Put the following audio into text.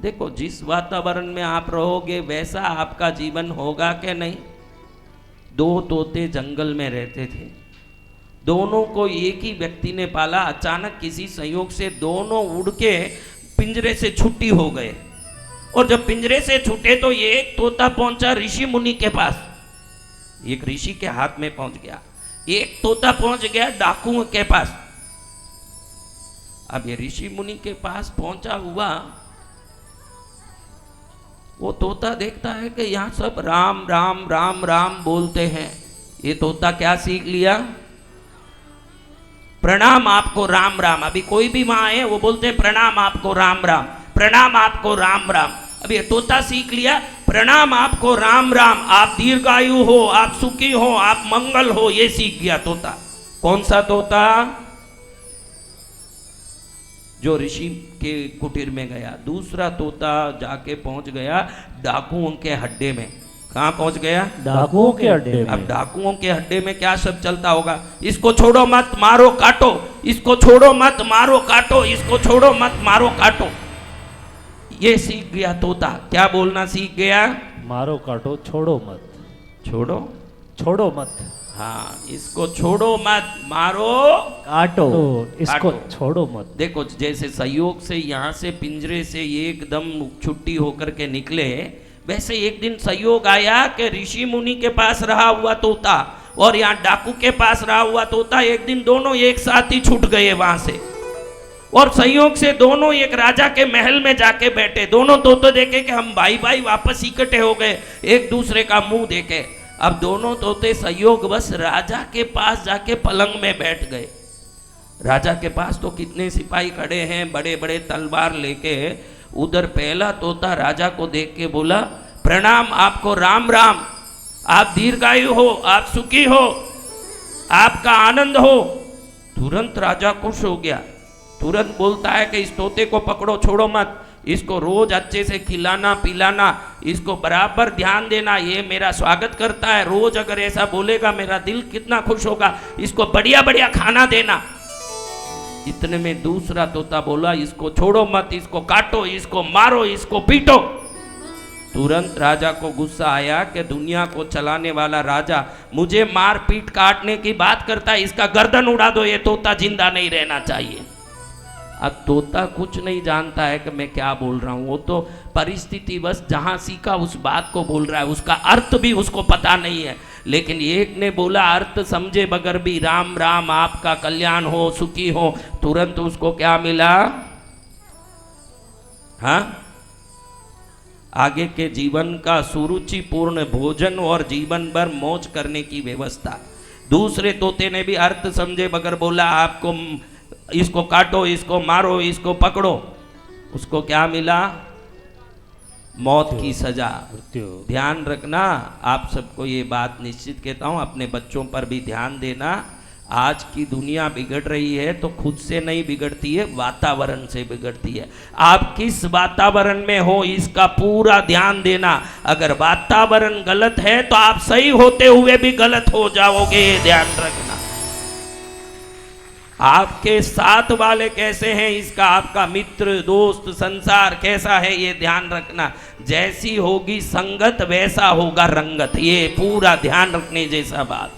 देखो जिस वातावरण में आप रहोगे वैसा आपका जीवन होगा कि नहीं। दो तोते जंगल में रहते थे, दोनों को एक ही व्यक्ति ने पाला। अचानक किसी संयोग से दोनों उड़ के पिंजरे से छुट्टी हो गए, और जब पिंजरे से छूटे तो ये एक तोता पहुंचा ऋषि मुनि के पास, एक ऋषि के हाथ में पहुंच गया। एक तोता पहुंच गया डाकुओं के पास। अब ये ऋषि मुनि के पास पहुंचा हुआ, वो तोता देखता है कि यहां सब राम राम राम राम बोलते हैं। ये तोता क्या सीख लिया? प्रणाम आपको राम राम। अभी कोई भी वहां है वो बोलते हैं प्रणाम आपको राम राम, प्रणाम आपको राम राम। अब ये तोता सीख लिया प्रणाम आपको राम राम, आप दीर्घायु हो, आप सुखी हो, आप मंगल हो, ये सीख गया तोता। कौन सा तोता? जो ऋषि के कुटीर में गया। दूसरा तोता जाके पहुंच गया डाकुओं के हड्डे में। कहां पहुंच गया? डाकुओं के अड्डे में। अब डाकुओं के अड्डे में क्या सब चलता होगा? इसको छोड़ो मत मारो काटो, इसको छोड़ो मत मारो काटो, इसको छोड़ो मत मारो काटो। ये सीख गया तोता। क्या बोलना सीख गया? मारो काटो छोड़ो मत। छोड़ो छोड़ो मत। हाँ, इसको छोड़ो मत मारो काटो, इसको काटो। छोड़ो मत। देखो जैसे संयोग से यहाँ से पिंजरे से एकदम छुट्टी होकर के निकले, वैसे एक दिन संयोग आया कि ऋषि मुनि के पास रहा हुआ तोता और यहाँ डाकू के पास रहा हुआ तोता एक दिन दोनों एक साथ ही छूट गए वहां से। और संयोग से दोनों एक राजा के महल में जाके बैठे। दोनों तोते देखे कि हम भाई भाई वापस इकट्ठे हो गए, एक दूसरे का मुंह देखे। अब दोनों तोते संयोग बस राजा के पास जाके पलंग में बैठ गए। राजा के पास तो कितने सिपाही खड़े हैं बड़े बड़े तलवार लेके। उधर पहला तोता राजा को देख के बोला प्रणाम आपको राम राम, आप दीर्घायु हो, आप सुखी हो, आपका आनंद हो। तुरंत राजा खुश हो गया, तुरंत बोलता है कि इस तोते को पकड़ो, छोड़ो मत, इसको रोज अच्छे से खिलाना पिलाना, इसको बराबर ध्यान देना, ये मेरा स्वागत करता है, रोज अगर ऐसा बोलेगा मेरा दिल कितना खुश होगा, इसको बढ़िया बढ़िया खाना देना। इतने में दूसरा तोता बोला इसको छोड़ो मत, इसको काटो, इसको मारो, इसको पीटो। तुरंत राजा को गुस्सा आया कि दुनिया को चलाने वाला राजा मुझे मार पीट काटने की बात करता है, इसका गर्दन उड़ा दो, ये तोता जिंदा नहीं रहना चाहिए। अब तोता कुछ नहीं जानता है कि मैं क्या बोल रहा हूँ, वो तो परिस्थिति बस जहाँ सीखा उस बात को बोल रहा है, उसका अर्थ भी उसको पता नहीं है। लेकिन एक ने बोला अर्थ समझे बगैर भी राम राम आपका कल्याण हो, सुखी हो। तुरंत उसको क्या मिला? हाँ, आगे के जीवन का सुरुचिपूर्ण भोजन और जीवन भर मौज करने की व्यवस्था। दूसरे तोते ने भी अर्थ समझे बगैर बोला आपको इसको काटो, इसको मारो, इसको पकड़ो। उसको क्या मिला? मौत की सजा। ध्यान रखना, आप सबको ये बात निश्चित कहता हूँ, अपने बच्चों पर भी ध्यान देना। आज की दुनिया बिगड़ रही है तो खुद से नहीं बिगड़ती है, वातावरण से बिगड़ती है। आप किस वातावरण में हो इसका पूरा ध्यान देना। अगर वातावरण गलत है तो आप सही होते हुए भी गलत हो जाओगे, ये ध्यान रखना। आपके साथ वाले कैसे हैं इसका, आपका मित्र दोस्त संसार कैसा है ये ध्यान रखना। जैसी होगी संगत वैसा होगा रंगत, ये पूरा ध्यान रखने जैसा बात।